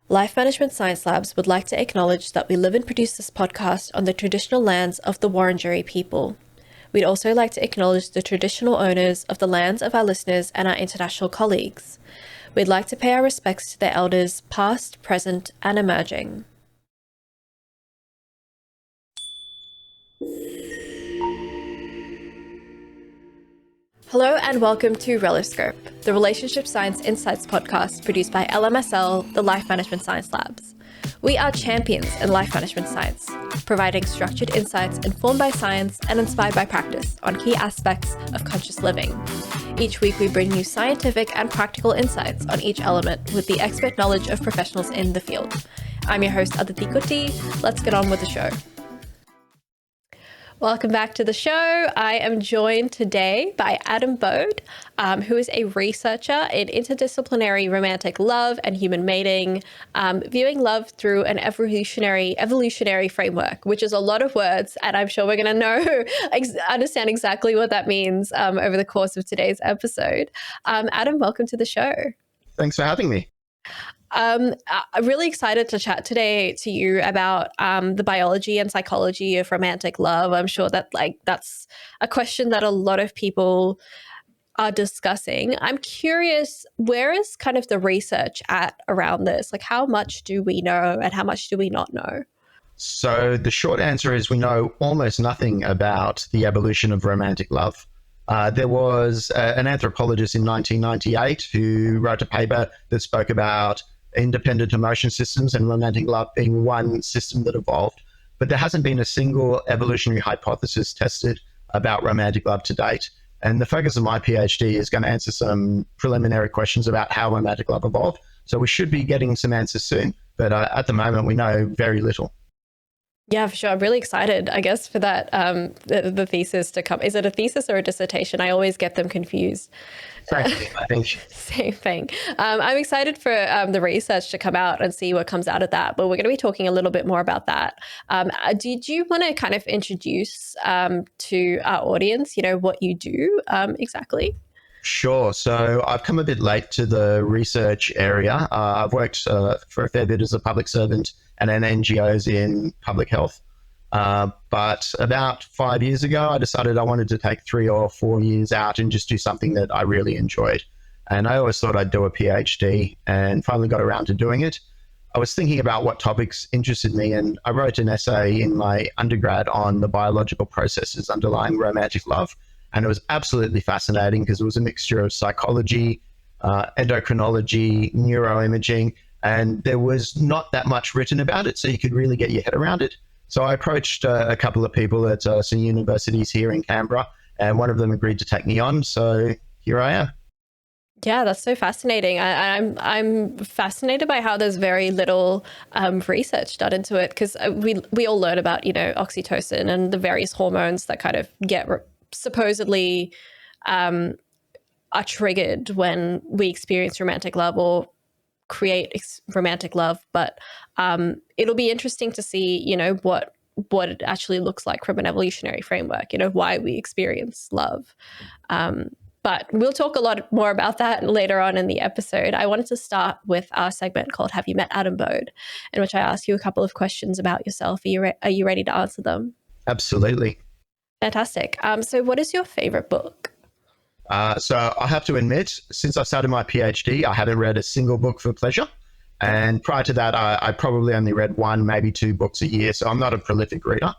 Life Management Science Labs would like to acknowledge that we live and produce this podcast on the traditional lands of the Wurundjeri people. We'd also like to acknowledge the traditional owners of the lands of our listeners and our international colleagues. We'd like to pay our respects to their elders, past, present, and emerging. Hello and welcome to Reloscope, the Relationship Science Insights podcast produced by LMSL, the Life Management Science Labs. We are champions in life management science, providing structured insights informed by science and inspired by practice on key aspects of conscious living. Each week we bring you scientific and practical insights on each element with the expert knowledge of professionals in the field. I'm your host, Anthropology. Let's get on with the show. Welcome back to the show. I am joined today by Adam Bode, who is a researcher in interdisciplinary romantic love and human mating, viewing love through an evolutionary framework, which is a lot of words, and I'm sure we're going to understand exactly what that means over the course of today's episode. Adam, welcome to the show. Thanks for having me. I'm really excited to chat today to you about the biology and psychology of romantic love. I'm sure that that's a question that a lot of people are discussing. I'm curious, where is kind of the research at around this? Like, how much do we know and how much do we not know? So the short answer is we know almost nothing about the evolution of romantic love. There was an anthropologist in 1998 who wrote a paper that spoke about independent emotion systems and romantic love being one system that evolved. But there hasn't been a single evolutionary hypothesis tested about romantic love to date. And the focus of my PhD is going to answer some preliminary questions about how romantic love evolved. So we should be getting some answers soon. But at the moment, we know very little. Yeah, for sure. I'm really excited, I guess, for that, the thesis to come. Is it a thesis or a dissertation? I always get them confused. I think. Same thing. I'm excited for the research to come out and see what comes out of that. But we're going to be talking a little bit more about that. Did you want to kind of introduce to our audience, what you do exactly? Sure. So I've come a bit late to the research area. I've worked for a fair bit as a public servant and in NGOs in public health. But about 5 years ago, I decided I wanted to take 3 or 4 years out and just do something that I really enjoyed. And I always thought I'd do a PhD and finally got around to doing it. I was thinking about what topics interested me, and I wrote an essay in my undergrad on the biological processes underlying romantic love. And it was absolutely fascinating because it was a mixture of psychology, endocrinology, neuroimaging, and there was not that much written about it, so you could really get your head around it. So I approached a couple of people at some universities here in Canberra, and one of them agreed to take me on. So here I am. Yeah, that's so fascinating. I'm fascinated by how there's very little research done into it, because we all learn about oxytocin and the various hormones that kind of get supposedly are triggered when we experience romantic love or create romantic love. But it'll be interesting to see, what it actually looks like from an evolutionary framework, why we experience love. But we'll talk a lot more about that later on in the episode. I wanted to start with our segment called Have You Met Adam Bode, in which I ask you a couple of questions about yourself. Are you ready to answer them? Absolutely. Fantastic. So what is your favorite book? So I have to admit, since I started my PhD, I haven't read a single book for pleasure. And prior to that, I probably only read 1, maybe 2 books a year. So I'm not a prolific reader.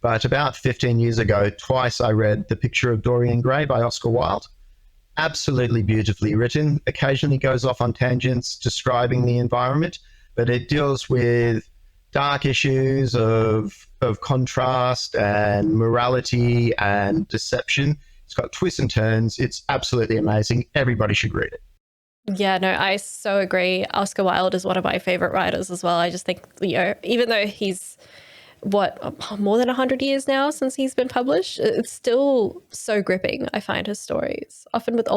But about 15 years ago, twice I read The Picture of Dorian Gray by Oscar Wilde. Absolutely beautifully written. Occasionally goes off on tangents describing the environment, but it deals with dark issues of contrast and morality and deception. It's got twists and turns. It's absolutely amazing. Everybody should read it. Yeah, no, I so agree. Oscar Wilde is one of my favorite writers as well. I just think, even though he's more than 100 years now since he's been published, it's still so gripping. I find his stories. Often with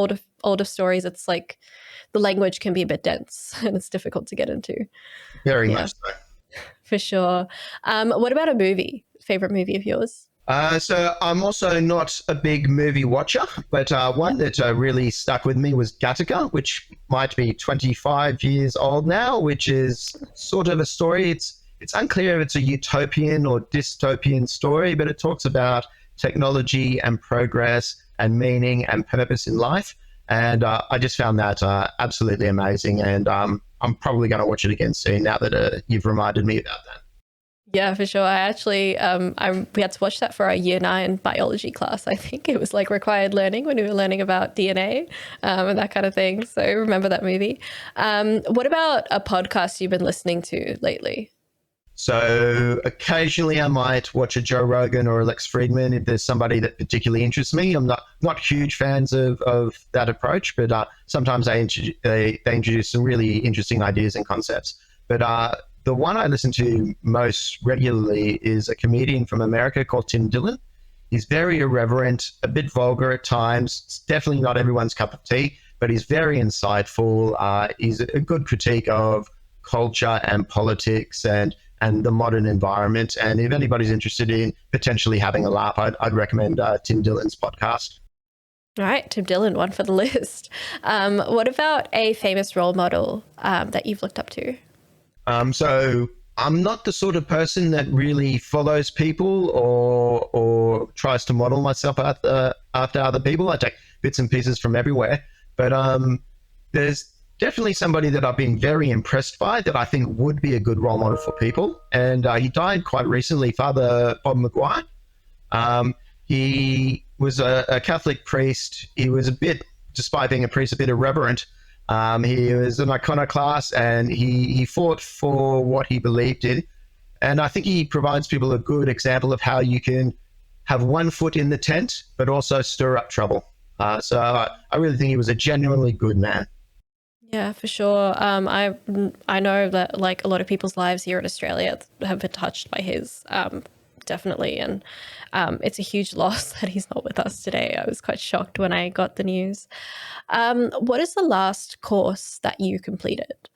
older stories, it's like the language can be a bit dense and it's difficult to get into. Very much so. For sure. What about a movie? Favorite movie of yours? So I'm also not a big movie watcher, but one that really stuck with me was Gattaca, which might be 25 years old now, which is sort of a story. It's unclear if it's a utopian or dystopian story, but it talks about technology and progress and meaning and purpose in life. And I just found that absolutely amazing. And I'm probably going to watch it again soon now that you've reminded me about that. Yeah, for sure. I actually, we had to watch that for our year 9 biology class. I think it was like required learning when we were learning about DNA and that kind of thing. So I remember that movie. What about a podcast you've been listening to lately? So occasionally I might watch a Joe Rogan or a Lex Friedman if there's somebody that particularly interests me. I'm not huge fans of that approch, but sometimes they introduce some really interesting ideas and concepts. But the one I listen to most regularly is a comedian from America called Tim Dillon. He's very irreverent, a bit vulgar at times. It's definitely not everyone's cup of tea, but he's very insightful. He's a good critique of culture and politics and the modern environment. And if anybody's interested in potentially having a laugh, I'd recommend Tim Dillon's podcast. All right, Tim Dillon, one for the list. What about a famous role model that you've looked up to? So I'm not the sort of person that really follows people or tries to model myself after other people. I take bits and pieces from everywhere. But there's definitely somebody that I've been very impressed by that I think would be a good role model for people. And he died quite recently, Father Bob Maguire. He was a Catholic priest. He was despite being a priest, a bit irreverent. He was an iconoclast and he fought for what he believed in. And I think he provides people a good example of how you can have one foot in the tent, but also stir up trouble. So I really think he was a genuinely good man. Yeah, for sure. I know that like a lot of people's lives here in Australia have been touched by his, definitely. And it's a huge loss that he's not with us today. I was quite shocked when I got the news. What is the last course that you completed?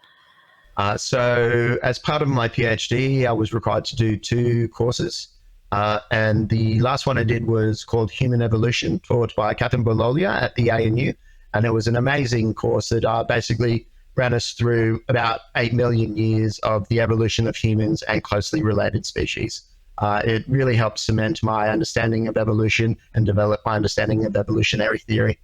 So as part of my PhD, I was required to do 2 courses. And the last one I did was called Human Evolution, taught by Catherine Bololia at the ANU. And it was an amazing course that basically ran us through about 8 million years of the evolution of humans and closely related species. It really helped cement my understanding of evolution and develop my understanding of evolutionary theory.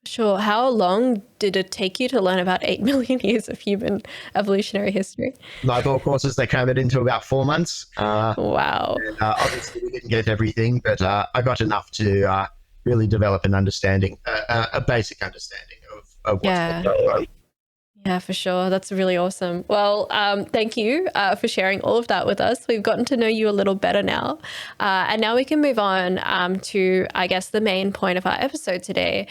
Sure. How long did it take you to learn about 8 million years of human evolutionary history? Like all courses, they cram it into about 4 months. Wow. And, obviously, we didn't get everything, but I got enough to really develop an understanding, a basic understanding of what's going on. Yeah, for sure. That's really awesome. Well, thank you for sharing all of that with us. We've gotten to know you a little better now. And now we can move on to, I guess, the main point of our episode today,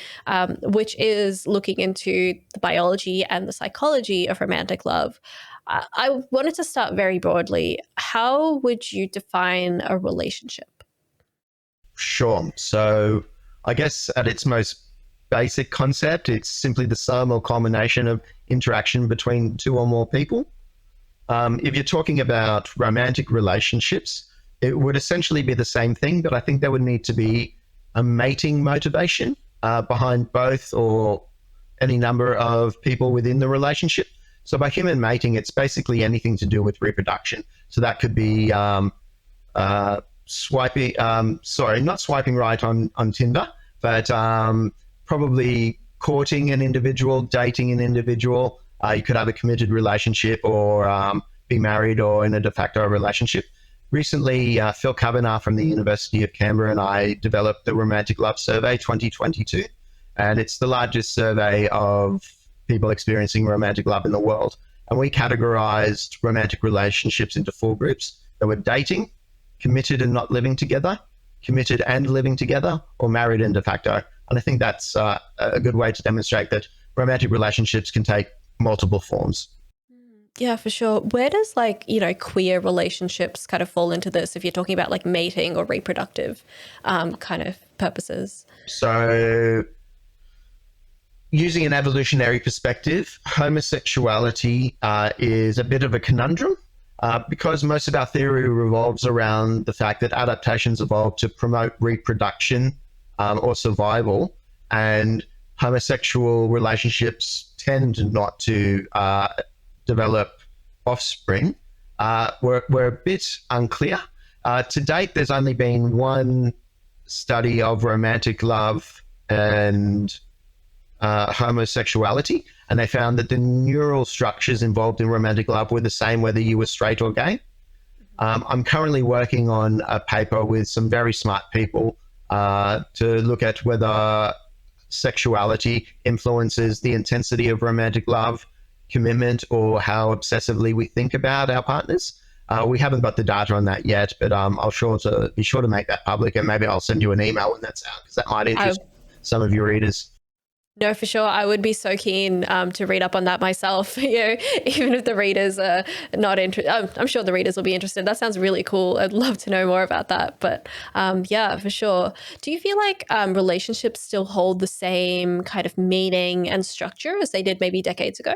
which is looking into the biology and the psychology of romantic love. I wanted to start very broadly. How would you define a relationship? Sure. So I guess at its most basic concept, it's simply the sum or culmination of interaction between 2 or more people. If you're talking about romantic relationships, it would essentially be the same thing, but I think there would need to be a mating motivation behind both or any number of people within the relationship. So by human mating, it's basically anything to do with reproduction. So that could be not swiping right on Tinder, but probably courting an individual, dating an individual. You could have a committed relationship or be married or in a de facto relationship. Recently, Phil Kavanagh from the University of Canberra and I developed the Romantic Love Survey 2022. And it's the largest survey of people experiencing romantic love in the world. And we categorized romantic relationships into 4 groups. They were dating, committed and not living together, committed and living together, or married and de facto. And I think that's a good way to demonstrate that romantic relationships can take multiple forms. Yeah, for sure. Where does queer relationships kind of fall into this if you're talking about like mating or reproductive kind of purposes? So using an evolutionary perspective, homosexuality is a bit of a conundrum. because most of our theory revolves around the fact that adaptations evolved to promote reproduction or survival, and homosexual relationships tend not to develop offspring, we're a bit unclear. To date, there's only been one study of romantic love and homosexuality, and they found that the neural structures involved in romantic love were the same whether you were straight or gay. I'm currently working on a paper with some very smart people to look at whether sexuality influences the intensity of romantic love, commitment, or how obsessively we think about our partners. We haven't got the data on that yet, but I'll be sure to make that public, and maybe I'll send you an email when that's out, because that might interest some of your readers. No, for sure. I would be so keen to read up on that myself. Even if the readers are not interested, I'm sure the readers will be interested. That sounds really cool. I'd love to know more about that. But yeah, for sure. Do you feel like relationships still hold the same kind of meaning and structure as they did maybe decades ago?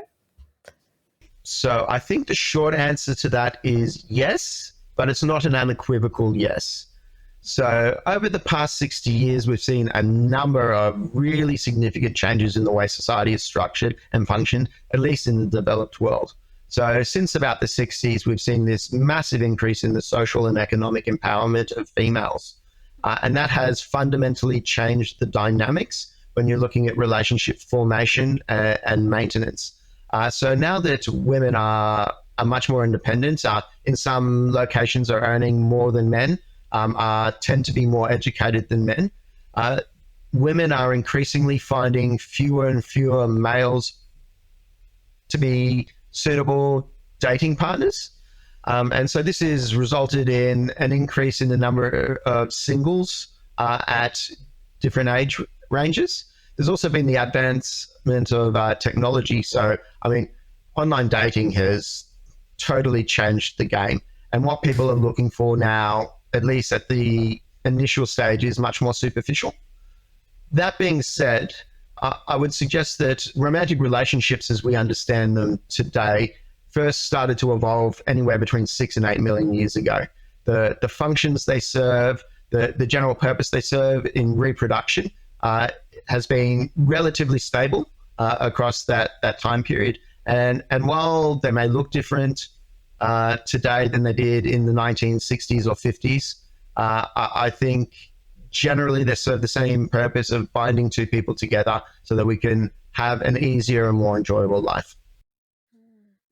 So I think the short answer to that is yes, but it's not an unequivocal yes. So over the past 60 years, we've seen a number of really significant changes in the way society is structured and functioned, at least in the developed world. So since about the 60s, we've seen this massive increase in the social and economic empowerment of females. And that has fundamentally changed the dynamics when you're looking at relationship formation and maintenance. So now that women are much more independent, in some locations are earning more than men, tend to be more educated than men. Women are increasingly finding fewer and fewer males to be suitable dating partners. And so this has resulted in an increase in the number of singles at different age ranges. There's also been the advancement of technology. So, I mean, online dating has totally changed the game. And what people are looking for now, at least at the initial stage, is much more superficial. That being said, I would suggest that romantic relationships as we understand them today first started to evolve anywhere between 6 and 8 million years ago. The functions they serve, the general purpose they serve in reproduction has been relatively stable across that time period. And while they may look different today than they did in the 1960s or 50s, I think generally they serve the same purpose of binding two people together so that we can have an easier and more enjoyable life.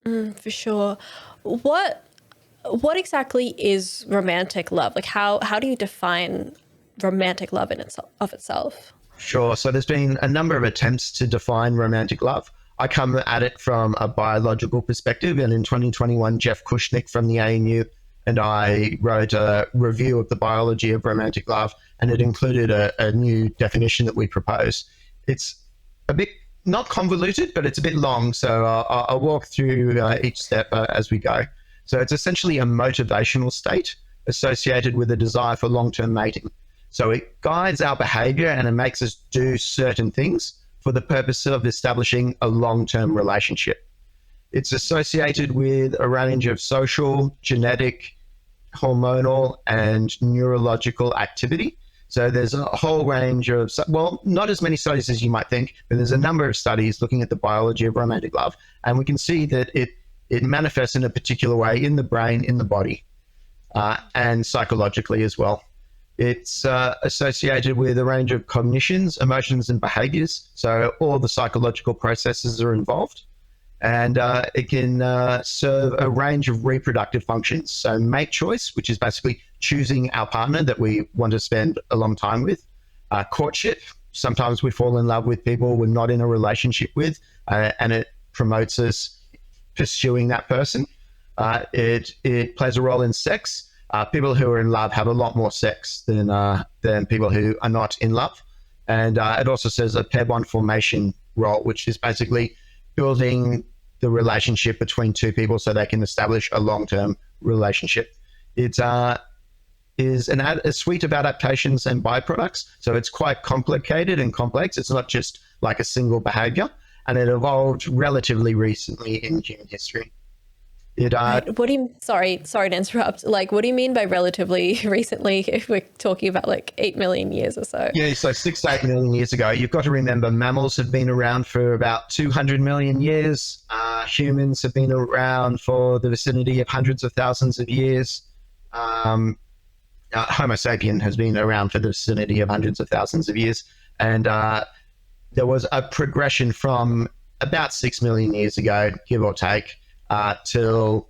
For sure. What exactly is romantic love? Like how do you define romantic love in itself? Sure. So there's been a number of attempts to define romantic love. I come at it from a biological perspective, and in 2021, Jeff Kushnick from the ANU and I wrote a review of the biology of romantic love, and it included a new definition that we propose. It's a bit not convoluted, but it's a bit long, so I'll walk through each step as we go. So it's essentially a motivational state associated with a desire for long-term mating. So it guides our behavior and it makes us do certain things for the purpose of establishing a long-term relationship. It's associated with a range of social, genetic, hormonal, and neurological activity. So there's a whole range of, well, not as many studies as you might think, but there's a number of studies looking at the biology of romantic love. And we can see that it manifests in a particular way in the brain, in the body, and psychologically as well. It's associated with a range of cognitions, emotions, and behaviors. So all the psychological processes are involved. And it can serve a range of reproductive functions. So mate choice, which is basically choosing our partner that we want to spend a long time with. Courtship, sometimes we fall in love with people we're not in a relationship with, and it promotes us pursuing that person. It plays a role in sex. People who are in love have a lot more sex than people who are not in love. And it also serves a pair bond formation role, which is basically building the relationship between two people so they can establish a long-term relationship. It is a suite of adaptations and byproducts. So it's quite complicated and complex. It's not just like a single behavior, and it evolved relatively recently in human history. It Right. What do you, sorry to interrupt. Like, what do you mean by relatively recently if we're talking about like 8 million years or so? Yeah, so 6 to 8 million years ago. You've got to remember mammals have been around for about 200 million years. Humans have been around for the vicinity of hundreds of thousands of years. Um, Homo sapien has been around for the vicinity of hundreds of thousands of years. And there was a progression from about 6 million years ago, give or take, till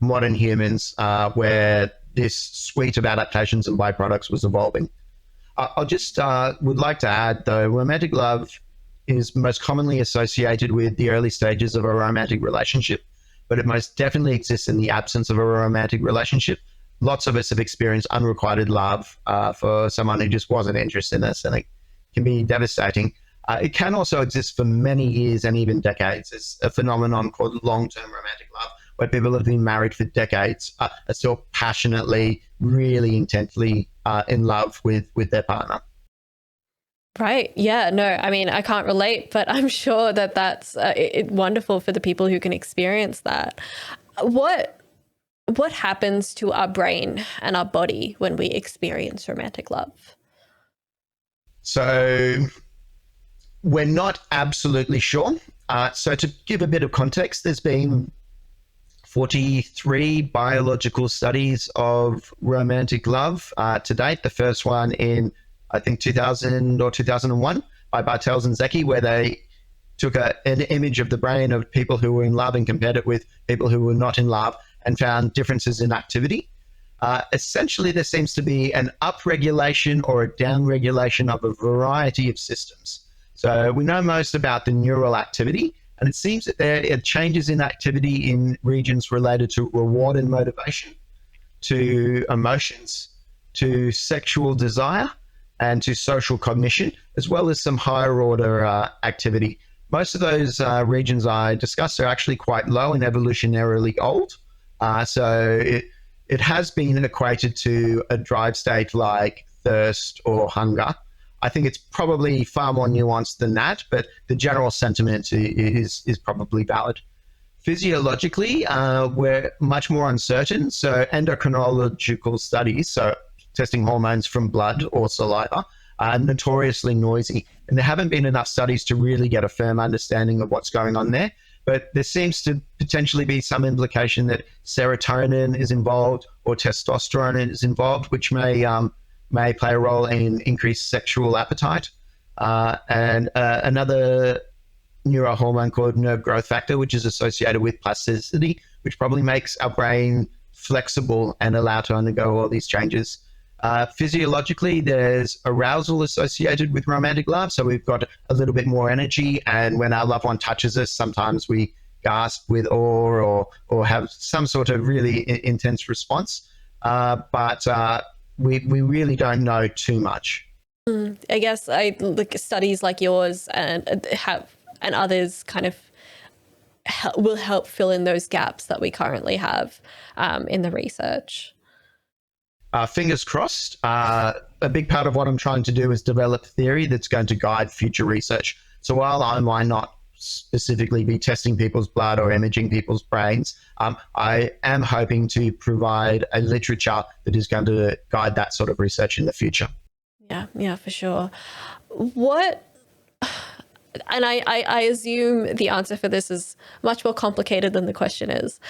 modern humans, where this suite of adaptations and byproducts was evolving. I'll just would like to add, though, romantic love is most commonly associated with the early stages of a romantic relationship, but it most definitely exists in the absence of a romantic relationship. Lots of us have experienced unrequited love for someone who just wasn't interested in us, and it can be devastating. It can also exist for many years and even decades. It's a phenomenon called long-term romantic love, where people have been married for decades, are still passionately, really intensely in love with their partner. Right. Yeah. No, I mean, I can't relate, but I'm sure that that's wonderful for the people who can experience that. What what happens to our brain and our body when we experience romantic love? So we're not absolutely sure. So to give a bit of context, there's been 43 biological studies of romantic love to date. The first one in, I think, 2000 or 2001 by Bartels and Zecchi, where they took an image of the brain of people who were in love and compared it with people who were not in love and found differences in activity. Essentially, there seems to be an upregulation or a downregulation of a variety of systems. So we know most about the neural activity, and it seems that there are changes in activity in regions related to reward and motivation, to emotions, to sexual desire, and to social cognition, as well as some higher order activity. Most of those regions I discussed are actually quite low and evolutionarily old. So it has been equated to a drive state like thirst or hunger. I think it's probably far more nuanced than that, but the general sentiment is probably valid. Physiologically, we're much more uncertain. So endocrinological studies, so testing hormones from blood or saliva, are notoriously noisy. And there haven't been enough studies to really get a firm understanding of what's going on there. But there seems to potentially be some implication that serotonin is involved or testosterone is involved, which may play a role in increased sexual appetite. And another neurohormone called nerve growth factor, which is associated with plasticity, which probably makes our brain flexible and allow to undergo all these changes. Physiologically, there's arousal associated with romantic love. So we've got a little bit more energy. And when our loved one touches us, sometimes we gasp with awe or have some sort of really intense response. But we really don't know too much. I guess I like studies like yours and others kind of will help fill in those gaps that we currently have in the research. Fingers crossed. A big part of what I'm trying to do is develop theory that's going to guide future research. So while I might not specifically be testing people's blood or imaging people's brains, I am hoping to provide a literature that is going to guide that sort of research in the future. Yeah, for sure. What, and I assume the answer for this is much more complicated than the question is.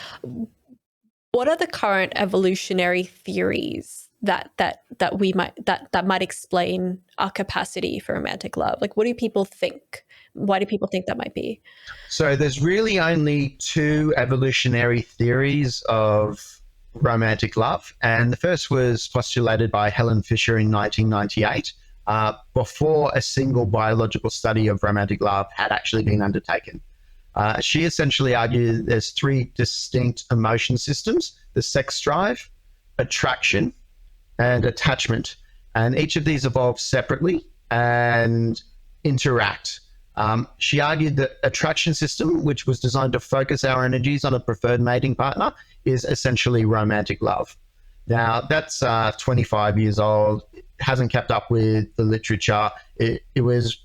What are the current evolutionary theories that might explain our capacity for romantic love? Like, what do people think? Why do people think that might be? So there's really only two evolutionary theories of romantic love. And the first was postulated by Helen Fisher in 1998, before a single biological study of romantic love had actually been undertaken. She essentially argued there's three distinct emotion systems: the sex drive, attraction, and attachment. And each of these evolve separately and interact. She argued that attraction system, which was designed to focus our energies on a preferred mating partner, is essentially romantic love. Now, that's 25 years old. It hasn't kept up with the literature. It was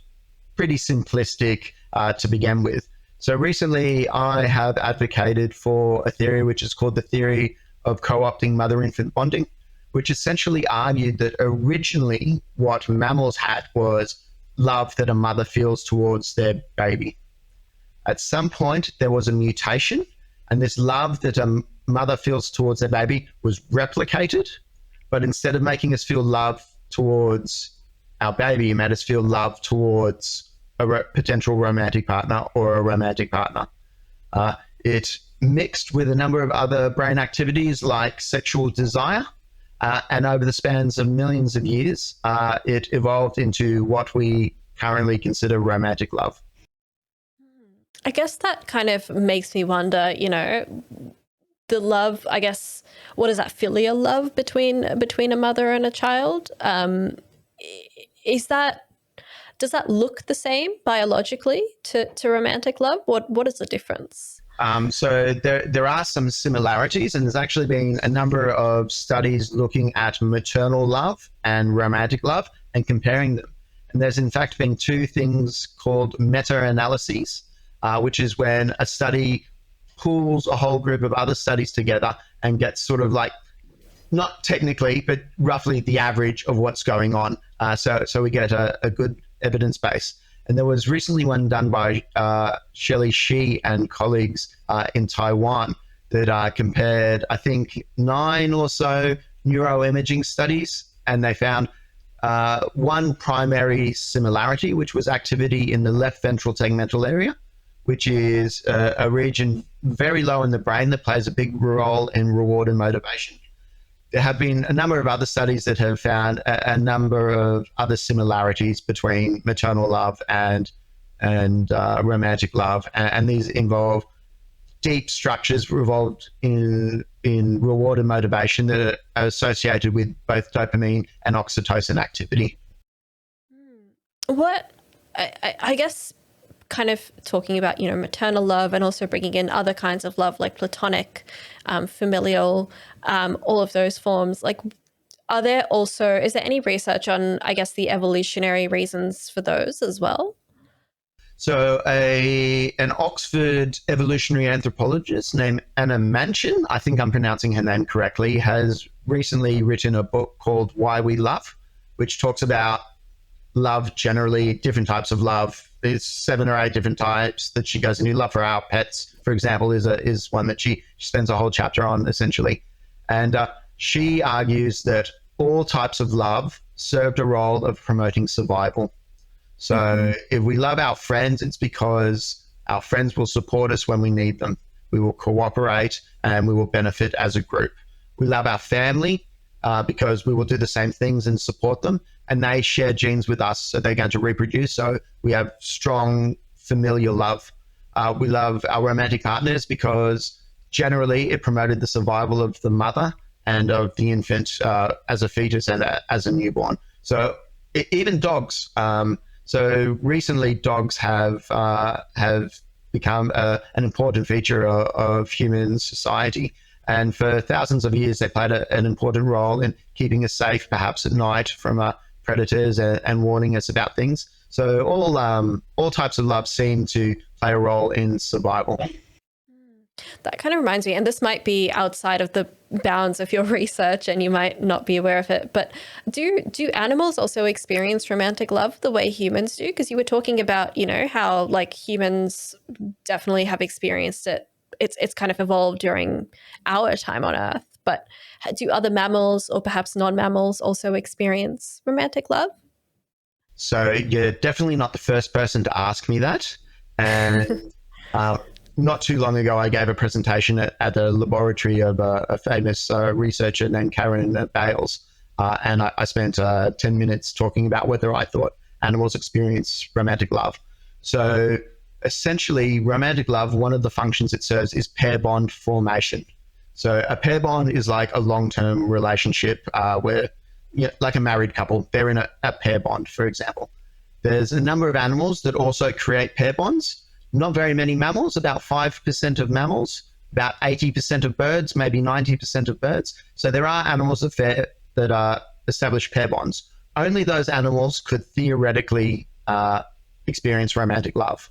pretty simplistic to begin with. So recently, I have advocated for a theory which is called the theory of co-opting mother-infant bonding, which essentially argued that originally what mammals had was love that a mother feels towards their baby. At some point, there was a mutation, and this love that a mother feels towards their baby was replicated. But instead of making us feel love towards our baby, it made us feel love towards a potential romantic partner or a romantic partner. It mixed with a number of other brain activities like sexual desire. And over the spans of millions of years, it evolved into what we currently consider romantic love. I guess that kind of makes me wonder, the love, I guess, what is that, filial love between a mother and a child? Does that look the same biologically to romantic love? What is the difference? So there are some similarities, and there's actually been a number of studies looking at maternal love and romantic love and comparing them. And there's in fact been two things called meta-analyses, which is when a study pools a whole group of other studies together and gets sort of like, not technically, but roughly the average of what's going on. So we get a good evidence base. And there was recently one done by Shelley Shi and colleagues in Taiwan that compared, I think, 9 or so neuroimaging studies, and they found one primary similarity, which was activity in the left ventral tegmental area, which is a region very low in the brain that plays a big role in reward and motivation. There have been a number of other studies that have found a number of other similarities between maternal love and romantic love, and these involve deep structures involved in reward and motivation that are associated with both dopamine and oxytocin activity. What I guess, kind of talking about maternal love and also bringing in other kinds of love like platonic, familial, all of those forms, like is there any research on, I guess, the evolutionary reasons for those as well? So an Oxford evolutionary anthropologist named Anna Manchin, I think I'm pronouncing her name correctly, has recently written a book called Why We Love, which talks about love generally, different types of love. There's 7 or 8 different types that she goes into. Love for our pets, for example, is one that she spends a whole chapter on, essentially. And she argues that all types of love served a role of promoting survival. So if we love our friends, it's because our friends will support us when we need them. We will cooperate and we will benefit as a group. We love our family because we will do the same things and support them. And they share genes with us, so they're going to reproduce. So we have strong familial love. We love our romantic partners because generally it promoted the survival of the mother and of the infant as a fetus and as a newborn. So even dogs. So recently, dogs have become an important feature of human society. And for thousands of years, they played an important role in keeping us safe, perhaps at night, from predators and warning us about things. So all types of love seem to play a role in survival. That kind of reminds me, and this might be outside of the bounds of your research and you might not be aware of it, but do animals also experience romantic love the way humans do? Because you were talking about, how like humans definitely have experienced it. It's kind of evolved during our time on Earth, but do other mammals or perhaps non-mammals also experience romantic love? So you're definitely not the first person to ask me that. And not too long ago, I gave a presentation at the laboratory of a famous researcher named Karen Bales. And I spent 10 minutes talking about whether I thought animals experience romantic love. So essentially, romantic love, one of the functions it serves is pair bond formation. So a pair bond is like a long-term relationship where, like a married couple, they're in a pair bond, for example. There's a number of animals that also create pair bonds. Not very many mammals, about 5% of mammals, about 80% of birds, maybe 90% of birds. So there are animals that establish pair bonds. Only those animals could theoretically experience romantic love.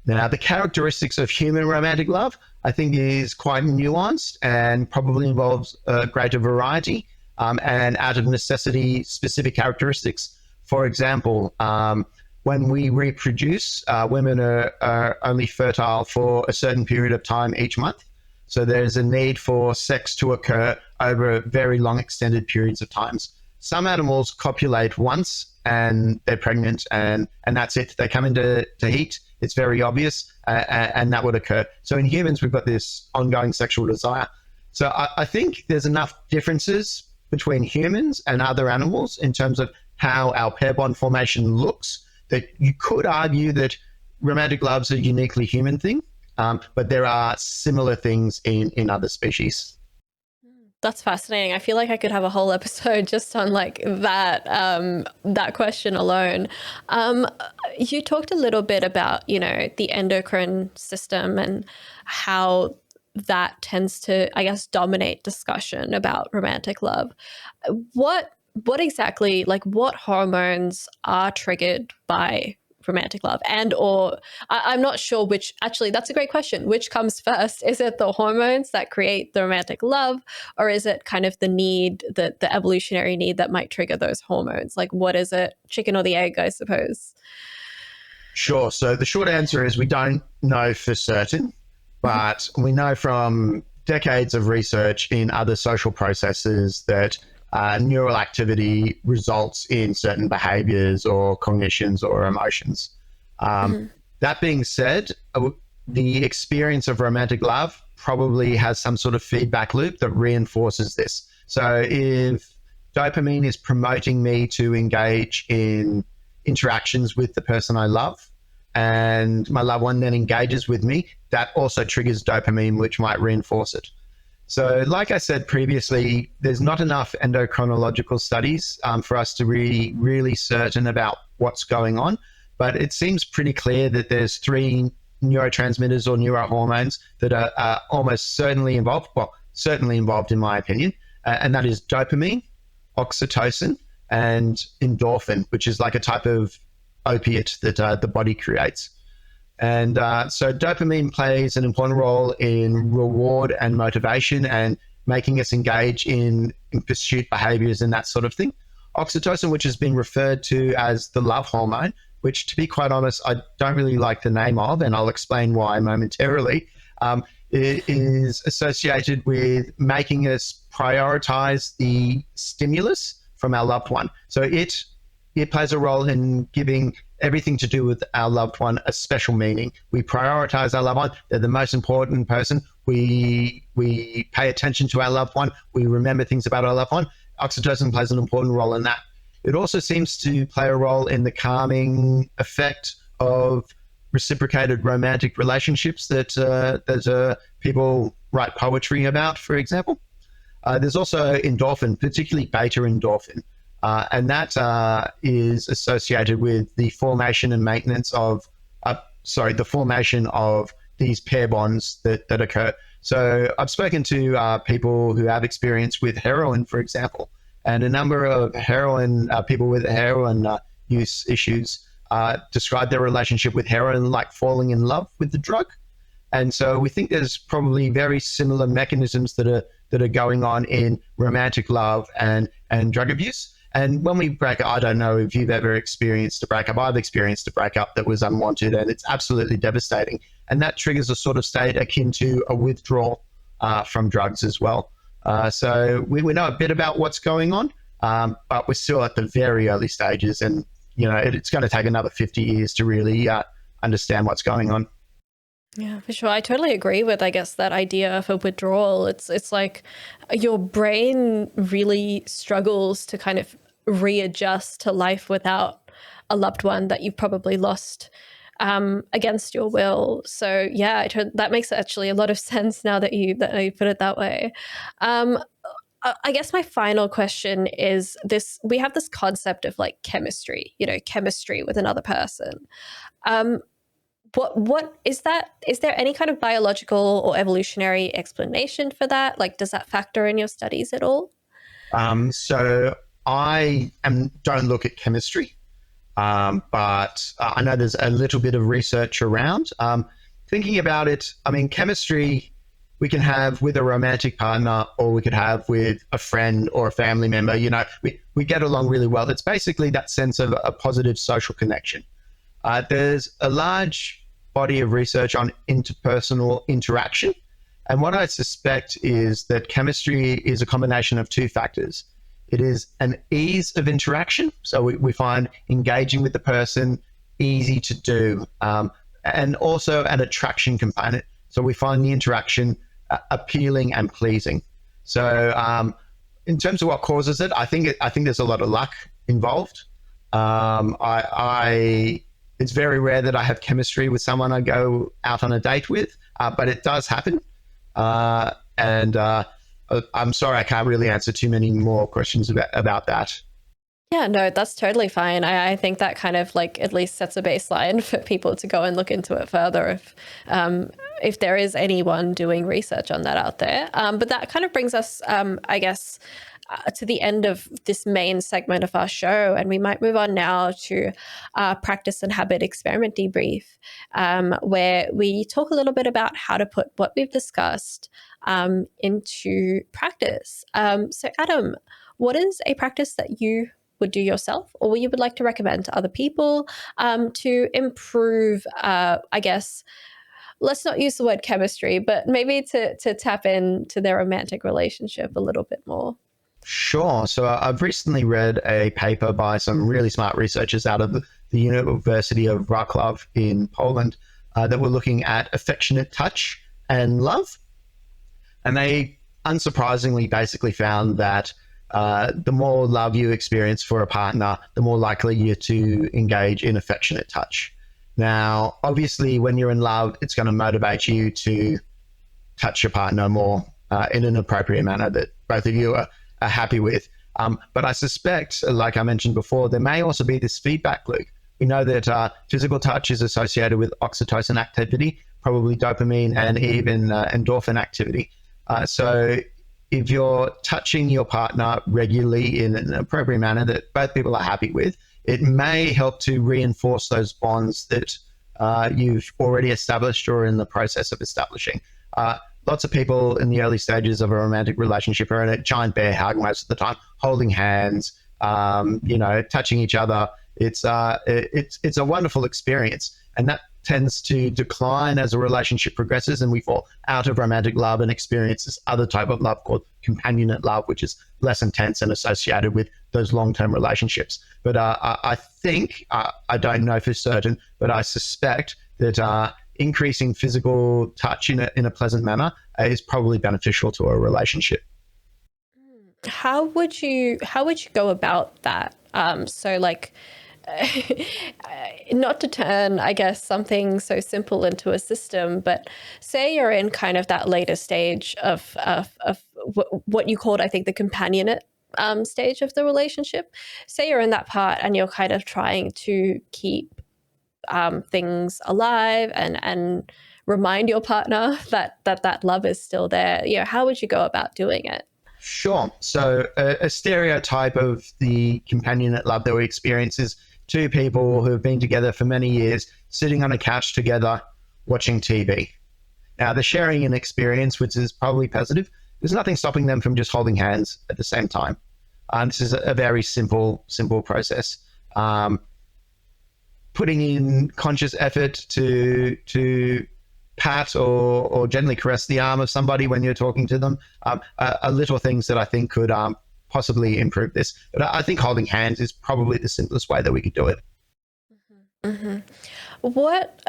Now, the characteristics of human romantic love, I think, is quite nuanced and probably involves a greater variety and out of necessity specific characteristics. For example, when we reproduce, women are only fertile for a certain period of time each month. So there's a need for sex to occur over very long extended periods of times. Some animals copulate once and they're pregnant and that's it. They come into heat. It's very obvious and that would occur. So in humans, we've got this ongoing sexual desire. So I think there's enough differences between humans and other animals in terms of how our pair bond formation looks that you could argue that romantic love's a uniquely human thing, but there are similar things in other species. That's fascinating. I feel like I could have a whole episode just on like that question alone. You talked a little bit about, the endocrine system and how that tends to, I guess, dominate discussion about romantic love. What exactly, like what hormones are triggered by romantic love I'm not sure which, actually that's a great question, which comes first? Is it the hormones that create the romantic love, or is it kind of the need, the evolutionary need that might trigger those hormones? Like what is it, chicken or the egg, I suppose? Sure. So the short answer is we don't know for certain, but we know from decades of research in other social processes that neural activity results in certain behaviors or cognitions or emotions. That being said, the experience of romantic love probably has some sort of feedback loop that reinforces this. So if dopamine is promoting me to engage in interactions with the person I love, and my loved one then engages with me, that also triggers dopamine, which might reinforce it. So like I said previously, there's not enough endocrinological studies for us to be really certain about what's going on, but it seems pretty clear that there's three neurotransmitters or neurohormones that are almost certainly involved, well, certainly involved in my opinion, and that is dopamine, oxytocin, and endorphin, which is like a type of opiate that the body creates. And so dopamine plays an important role in reward and motivation and making us engage in pursuit behaviors and that sort of thing. Oxytocin, which has been referred to as the love hormone, which to be quite honest, I don't really like the name of, and I'll explain why momentarily, it is associated with making us prioritize the stimulus from our loved one. So it plays a role in giving everything to do with our loved one a special meaning. We prioritize our loved one. They're the most important person. We pay attention to our loved one. We remember things about our loved one. Oxytocin plays an important role in that. It also seems to play a role in the calming effect of reciprocated romantic relationships that people write poetry about, for example. There's also endorphin, particularly beta endorphin. And that is associated with the formation and maintenance of, the formation of these pair bonds that occur. So I've spoken to people who have experience with heroin, for example, and a number of people with heroin use issues describe their relationship with heroin like falling in love with the drug. And so we think there's probably very similar mechanisms that are going on in romantic love and drug abuse. And when we break up, I don't know if you've ever experienced a breakup. I've experienced a breakup that was unwanted, and it's absolutely devastating. And that triggers a sort of state akin to a withdrawal from drugs as well. So we know a bit about what's going on, but we're still at the very early stages. And, it's going to take another 50 years to really understand what's going on. Yeah, for sure. I totally agree with, I guess, that idea of a withdrawal. It's like your brain really struggles to kind of readjust to life without a loved one that you've probably lost against your will. So yeah, that makes actually a lot of sense now that you put it that way. I guess my final question is this: we have this concept of like chemistry, chemistry with another person. What is that? Is there any kind of biological or evolutionary explanation for that? Like, does that factor in your studies at all? So I don't look at chemistry. But I know there's a little bit of research around. Thinking about it, I mean, chemistry we can have with a romantic partner or we could have with a friend or a family member. You know, we get along really well. It's basically that sense of a positive social connection. There's a large body of research on interpersonal interaction. And what I suspect is that chemistry is a combination of two factors. It is an ease of interaction. So we find engaging with the person easy to do, and also an attraction component. So we find the interaction appealing and pleasing. So in terms of what causes it, I think there's a lot of luck involved. It's very rare that I have chemistry with someone I go out on a date with, but it does happen. And I'm sorry, I can't really answer too many more questions about that. Yeah, no, that's totally fine. I think that kind of like at least sets a baseline for people to go and look into it further if there is anyone doing research on that out there. But that kind of brings us, I guess, to the end of this main segment of our show, and we might move on now to our practice and habit experiment debrief, where we talk a little bit about how to put what we've discussed into practice. So, Adam, what is a practice that you would do yourself or you would like to recommend to other people to improve, I guess, let's not use the word chemistry, but maybe to tap into their romantic relationship a little bit more? Sure. So I've recently read a paper by some really smart researchers out of the University of Wrocław in Poland that were looking at affectionate touch and love. And they unsurprisingly basically found that the more love you experience for a partner, the more likely you're to engage in affectionate touch. Now, obviously, when you're in love, it's going to motivate you to touch your partner more in an appropriate manner that both of you are happy with. But I suspect, like I mentioned before, there may also be this feedback loop. We know that physical touch is associated with oxytocin activity, probably dopamine and even endorphin activity. So if you're touching your partner regularly in an appropriate manner that both people are happy with, it may help to reinforce those bonds that you've already established or in the process of establishing. Lots of people in the early stages of a romantic relationship are in a giant bear hug most of the time, holding hands, touching each other. It's a wonderful experience, and that tends to decline as a relationship progresses and we fall out of romantic love and experience this other type of love called companionate love, which is less intense and associated with those long-term relationships. But I think, I don't know for certain, but I suspect that increasing physical touch in a pleasant manner is probably beneficial to a relationship. How would you go about that? So like, not to turn, I guess, something so simple into a system, but say you're in kind of that later stage of what you called, I think, the companionate stage of the relationship. Say you're in that part and you're kind of trying to keep things alive and remind your partner that love is still there. You know, how would you go about doing it? Sure. So a stereotype of the companionate love that we experience is two people who have been together for many years, sitting on a couch together, watching TV. Now, they're sharing an experience, which is probably positive. There's nothing stopping them from just holding hands at the same time. This is a very simple process. Putting in conscious effort to pat or gently caress the arm of somebody when you're talking to them are little things that I think could possibly improve this. But I think holding hands is probably the simplest way that we could do it. Mm-hmm. What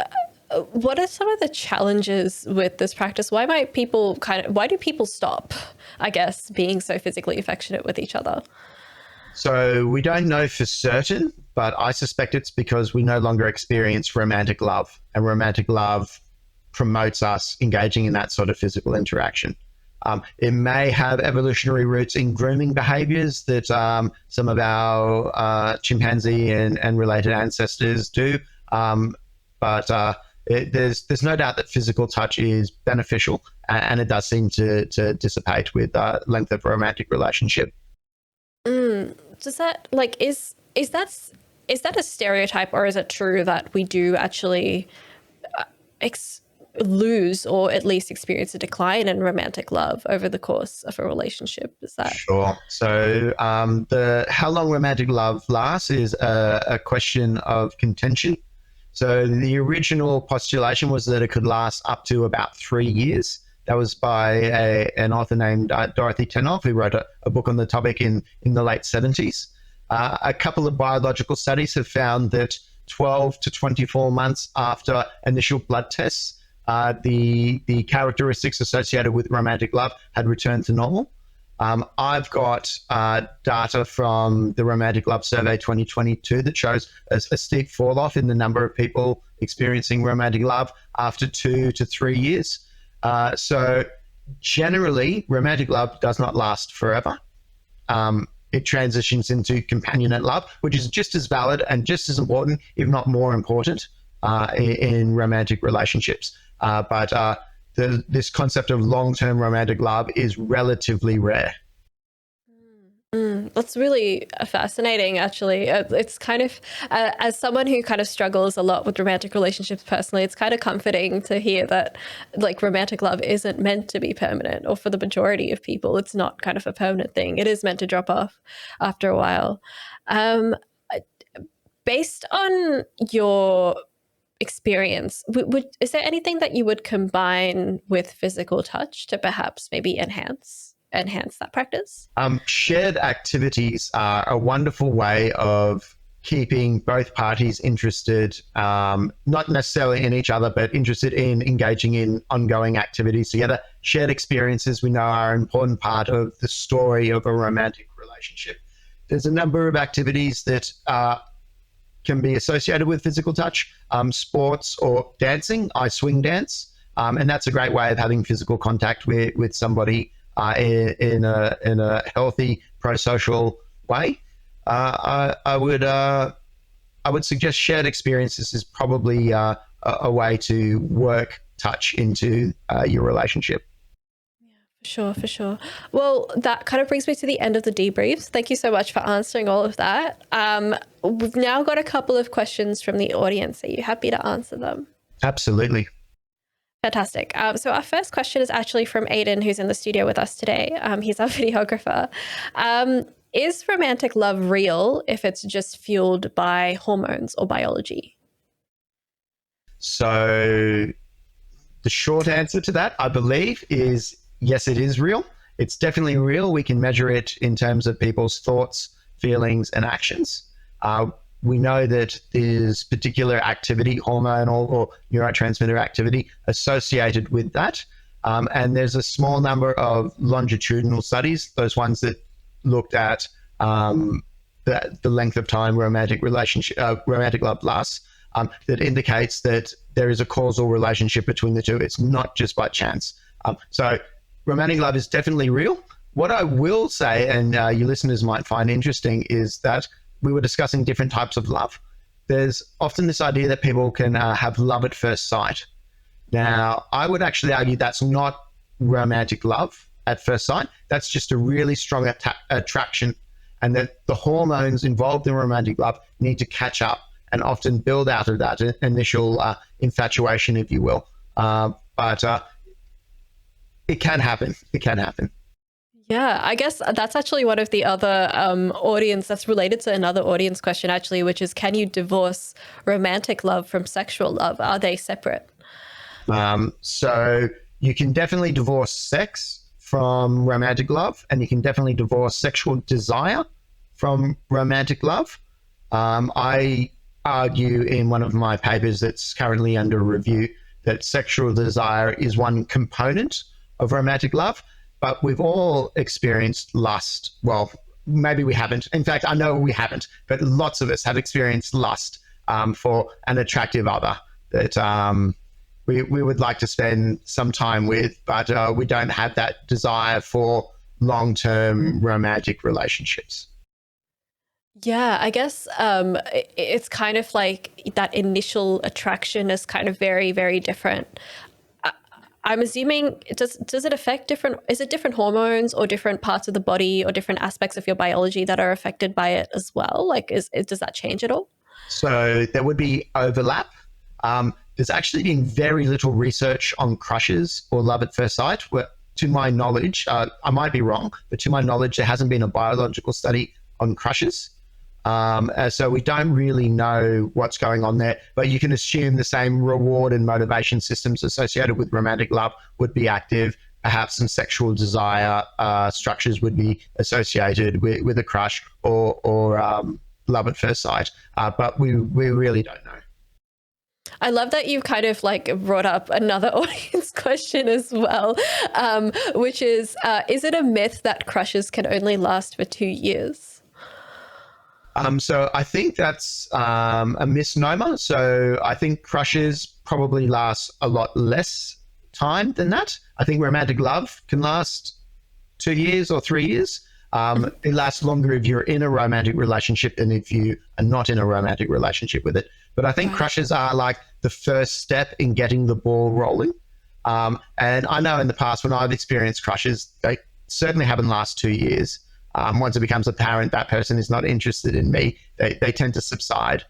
are some of the challenges with this practice? Why do people stop, I guess, being so physically affectionate with each other? So we don't know for certain, but I suspect it's because we no longer experience romantic love, and romantic love promotes us engaging in that sort of physical interaction. It may have evolutionary roots in grooming behaviors that some of our chimpanzee and related ancestors do. But there's no doubt that physical touch is beneficial, and it does seem to dissipate with length of romantic relationship. Does that is that is that a stereotype, or is it true that we do actually lose or at least experience a decline in romantic love over the course of a relationship? Is that Sure. So the how long romantic love lasts is a question of contention. So the original postulation was that it could last up to about 3 years. That was by an author named Dorothy Tenoff, who wrote a book on the topic in the late 70s. A couple of biological studies have found that 12 to 24 months after initial blood tests, the characteristics associated with romantic love had returned to normal. I've got data from the Romantic Love Survey 2022 that shows a steep fall off in the number of people experiencing romantic love after 2 to 3 years. So generally, romantic love does not last forever. It transitions into companionate love, which is just as valid and just as important, if not more important, in romantic relationships. But this concept of long-term romantic love is relatively rare. That's really fascinating, actually. It's kind of, as someone who kind of struggles a lot with romantic relationships personally, it's kind of comforting to hear that like romantic love isn't meant to be permanent, or for the majority of people, it's not kind of a permanent thing. It is meant to drop off after a while. Um, Based on your experience, is there anything that you would combine with physical touch to perhaps maybe enhance that practice? Shared activities are a wonderful way of keeping both parties interested, not necessarily in each other, but interested in engaging in ongoing activities together. Shared experiences, we know, are an important part of the story of a romantic relationship. There's a number of activities that can be associated with physical touch, sports or dancing. I swing dance, and that's a great way of having physical contact with somebody in a healthy pro-social way. I would suggest shared experiences is probably a way to work touch into your relationship. For sure. Well, that kind of brings me to the end of the debriefs. Thank you so much for answering all of that. We've now got a couple of questions from the audience. Are you happy to answer them? Absolutely. Fantastic. So our first question is actually from Aiden, who's in the studio with us today. He's our videographer. Is romantic love real if it's just fueled by hormones or biology? So the short answer to that, I believe, is yes, it is real. It's definitely real. We can measure it in terms of people's thoughts, feelings, and actions. We know that there's particular activity, hormonal or neurotransmitter activity associated with that. And there's a small number of longitudinal studies, those ones that looked at the length of time romantic love lasts, that indicates that there is a causal relationship between the two. It's not just by chance. So romantic love is definitely real. What I will say, and your listeners might find interesting, is that we were discussing different types of love. There's often this idea that people can have love at first sight. Now, I would actually argue that's not romantic love at first sight. That's just a really strong attraction, and that the hormones involved in romantic love need to catch up and often build out of that initial infatuation, if you will. But it can happen. It can happen. Yeah, I guess that's actually one of the other audience that's related to another audience question, actually, which is, can you divorce romantic love from sexual love? Are they separate? So you can definitely divorce sex from romantic love, and you can definitely divorce sexual desire from romantic love. I argue in one of my papers that's currently under review that sexual desire is one component of romantic love. But we've all experienced lust. Well, maybe we haven't. In fact, I know we haven't, but lots of us have experienced lust for an attractive other that we would like to spend some time with, but we don't have that desire for long-term romantic relationships. Yeah, I guess it's kind of like that initial attraction is kind of very, very different. I'm assuming does it affect different, is it different hormones or different parts of the body or different aspects of your biology that are affected by it as well? Like does that change at all? So there would be overlap. There's actually been very little research on crushes or love at first sight. To my knowledge, I might be wrong, but to my knowledge, there hasn't been a biological study on crushes. So we don't really know what's going on there, but you can assume the same reward and motivation systems associated with romantic love would be active. Perhaps some sexual desire structures would be associated with a crush or love at first sight, but we really don't know. I love that you've kind of like brought up another audience question as well, which is it a myth that crushes can only last for 2 years? So I think that's a misnomer. So I think crushes probably last a lot less time than that. I think romantic love can last 2 years or 3 years. It lasts longer if you're in a romantic relationship than if you are not in a romantic relationship with it. But I think crushes are like the first step in getting the ball rolling. And I know in the past when I've experienced crushes, they certainly haven't lasted 2 years. Once it becomes apparent that person is not interested in me, they tend to subside.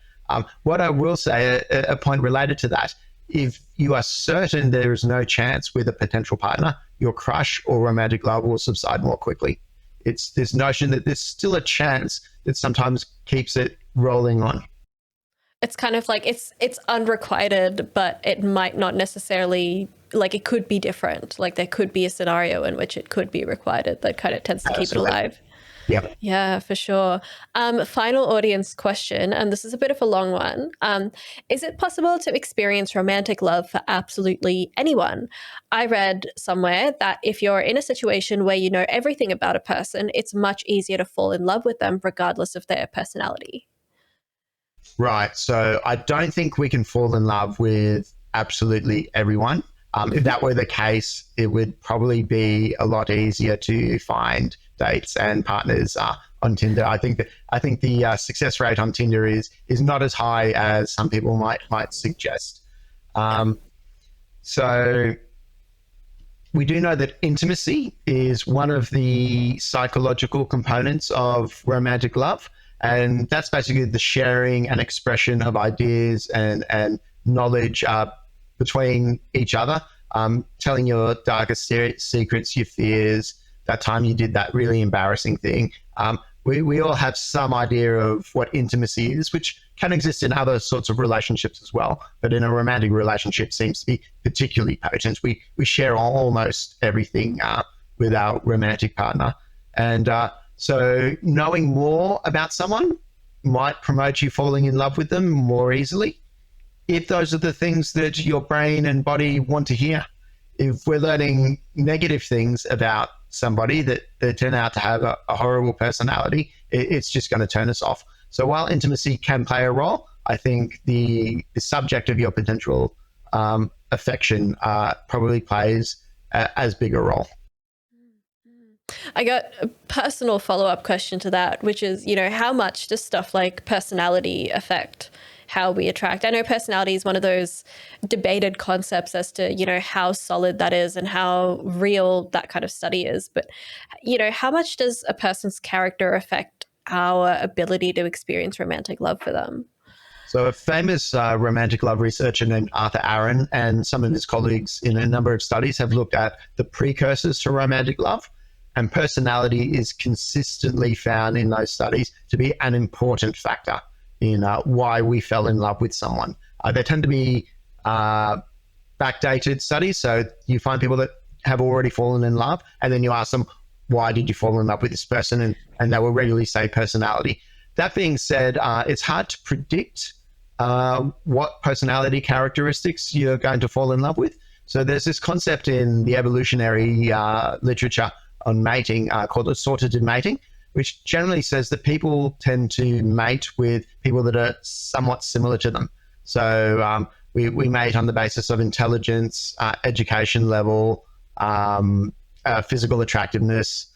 What I will say, a point related to that, if you are certain there is no chance with a potential partner, your crush or romantic love will subside more quickly. It's this notion that there's still a chance that sometimes keeps it rolling on. It's kind of like it's unrequited, but it might not necessarily, like it could be different. Like there could be a scenario in which it could be requited that kind of tends to keep it alive. Yep. Yeah, for sure. Final audience question, and this is a bit of a long one. Is it possible to experience romantic love for absolutely anyone? I read somewhere that if you're in a situation where you know everything about a person, it's much easier to fall in love with them regardless of their personality. Right. So I don't think we can fall in love with absolutely everyone. If that were the case, it would probably be a lot easier to find dates and partners on Tinder. I think the success rate on Tinder is not as high as some people might suggest. So we do know that intimacy is one of the psychological components of romantic love. And that's basically the sharing and expression of ideas and knowledge between each other, telling your darkest secrets, your fears, that time you did that really embarrassing thing. We all have some idea of what intimacy is, which can exist in other sorts of relationships as well. But in a romantic relationship seems to be particularly potent. We share almost everything with our romantic partner. And so knowing more about someone might promote you falling in love with them more easily, if those are the things that your brain and body want to hear. If we're learning negative things about somebody that they turn out to have a horrible personality, it's just going to turn us off. So while intimacy can play a role, I think the subject of your potential affection probably plays as big a role. I got a personal follow-up question to that, which is, how much does stuff like personality affect how we attract? I know personality is one of those debated concepts as to, how solid that is and how real that kind of study is. But, how much does a person's character affect our ability to experience romantic love for them? So a famous romantic love researcher named Arthur Aaron and some of his colleagues in a number of studies have looked at the precursors to romantic love. And personality is consistently found in those studies to be an important factor in why we fell in love with someone. They tend to be backdated studies. So you find people that have already fallen in love, and then you ask them, why did you fall in love with this person? And they will regularly say personality. That being said, it's hard to predict what personality characteristics you're going to fall in love with. So there's this concept in the evolutionary literature on mating called assortative mating, which generally says that people tend to mate with people that are somewhat similar to them. So we mate on the basis of intelligence, education level, physical attractiveness.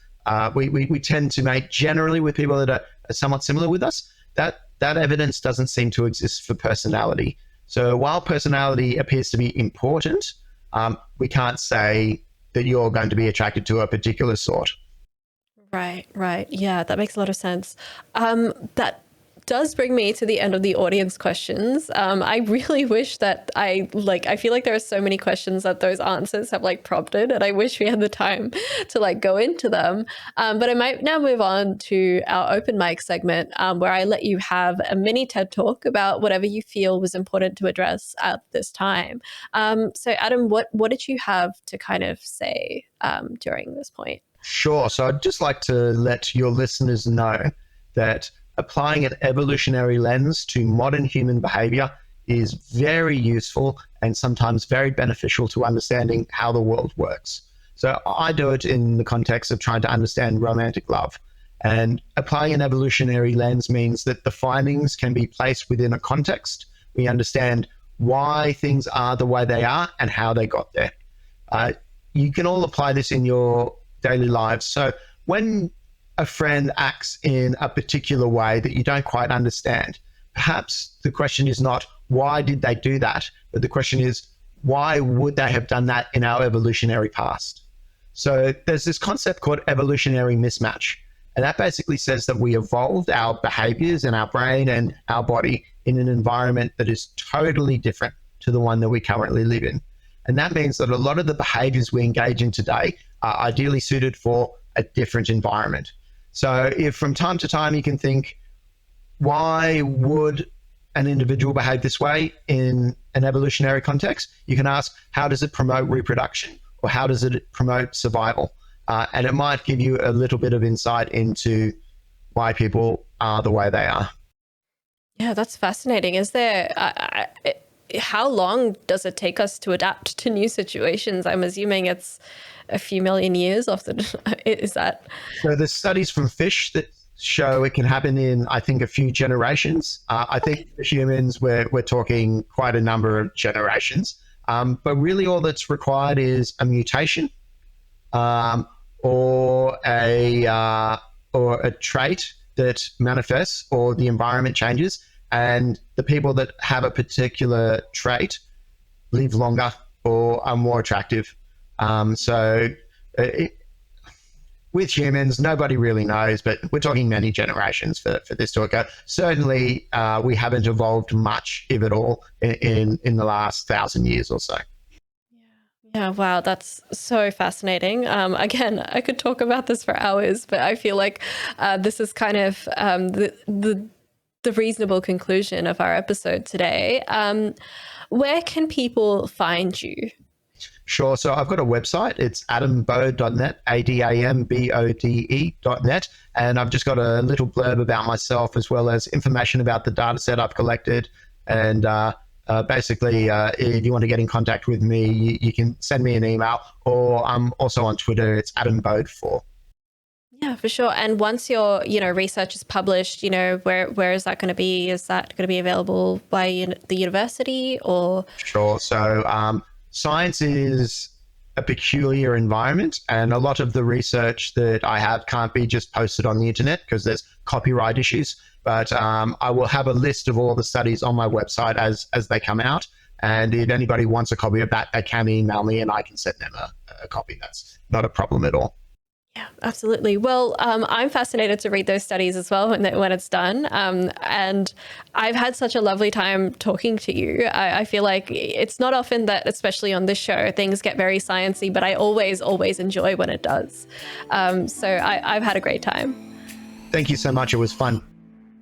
We tend to mate generally with people that are somewhat similar with us. That evidence doesn't seem to exist for personality. So while personality appears to be important, we can't say that you're going to be attracted to a particular sort. Right, right. Yeah, that makes a lot of sense. That does bring me to the end of the audience questions. I really wish that I feel like there are so many questions that those answers have prompted, and I wish we had the time to go into them. But I might now move on to our open mic segment, where I let you have a mini TED talk about whatever you feel was important to address at this time. So Adam, what did you have to kind of say during this point? Sure. So I'd just like to let your listeners know that applying an evolutionary lens to modern human behavior is very useful and sometimes very beneficial to understanding how the world works. So I do it in the context of trying to understand romantic love. And applying an evolutionary lens means that the findings can be placed within a context. We understand why things are the way they are and how they got there. You can all apply this in your daily lives. So when a friend acts in a particular way that you don't quite understand, perhaps the question is not, why did they do that? But the question is, why would they have done that in our evolutionary past? So there's this concept called evolutionary mismatch. And that basically says that we evolved our behaviors and our brain and our body in an environment that is totally different to the one that we currently live in. And that means that a lot of the behaviors we engage in today are ideally suited for a different environment. So if from time to time you can think, why would an individual behave this way in an evolutionary context? You can ask, how does it promote reproduction? Or how does it promote survival? And it might give you a little bit of insight into why people are the way they are. Yeah, that's fascinating. Is there, how long does it take us to adapt to new situations? I'm assuming it's a few million years often. Is that? So there's studies from fish that show it can happen in, I think, a few generations. I think for humans, we're talking quite a number of generations. But really all that's required is a mutation or a trait that manifests, or the environment changes, and the people that have a particular trait live longer or are more attractive. With humans, nobody really knows, but we're talking many generations for this to occur. Certainly, we haven't evolved much, if at all, in the last 1,000 years or so. Yeah, wow, that's so fascinating. Again, I could talk about this for hours, but I feel like this is kind of the reasonable conclusion of our episode today. Where can people find you? Sure. So I've got a website. It's adambode.net, ADAMBODE.net. And I've just got a little blurb about myself, as well as information about the data set I've collected. And basically, if you want to get in contact with me, you can send me an email, or I'm also on Twitter. It's Adam Bode 4. Yeah, for sure. And once your, research is published, where is that going to be? Is that going to be available by the university or? Sure. So science is a peculiar environment, and a lot of the research that I have can't be just posted on the internet because there's copyright issues. But I will have a list of all the studies on my website as they come out. And if anybody wants a copy of that, they can email me and I can send them a copy. That's not a problem at all. Yeah, absolutely. Well, I'm fascinated to read those studies as well when it's done. And I've had such a lovely time talking to you. I feel like it's not often that, especially on this show, things get very sciencey, but I always enjoy when it does. So I've had a great time. Thank you so much. It was fun.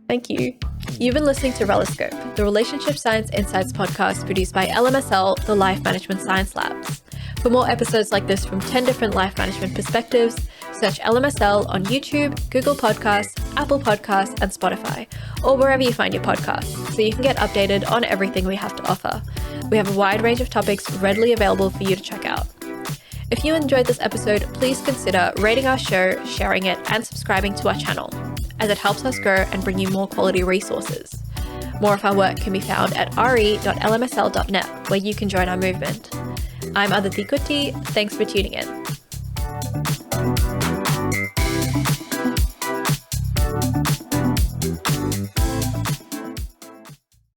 Thank you. You've been listening to Reloscope, the Relationship Science Insights podcast produced by LMSL, the Life Management Science Labs. For more episodes like this from 10 different life management perspectives, search LMSL on YouTube, Google Podcasts, Apple Podcasts, and Spotify, or wherever you find your podcasts, so you can get updated on everything we have to offer. We have a wide range of topics readily available for you to check out. If you enjoyed this episode, please consider rating our show, sharing it, and subscribing to our channel, as it helps us grow and bring you more quality resources. More of our work can be found at re.lmsl.net, where you can join our movement. I'm Untitled Chapter. Thanks for tuning in.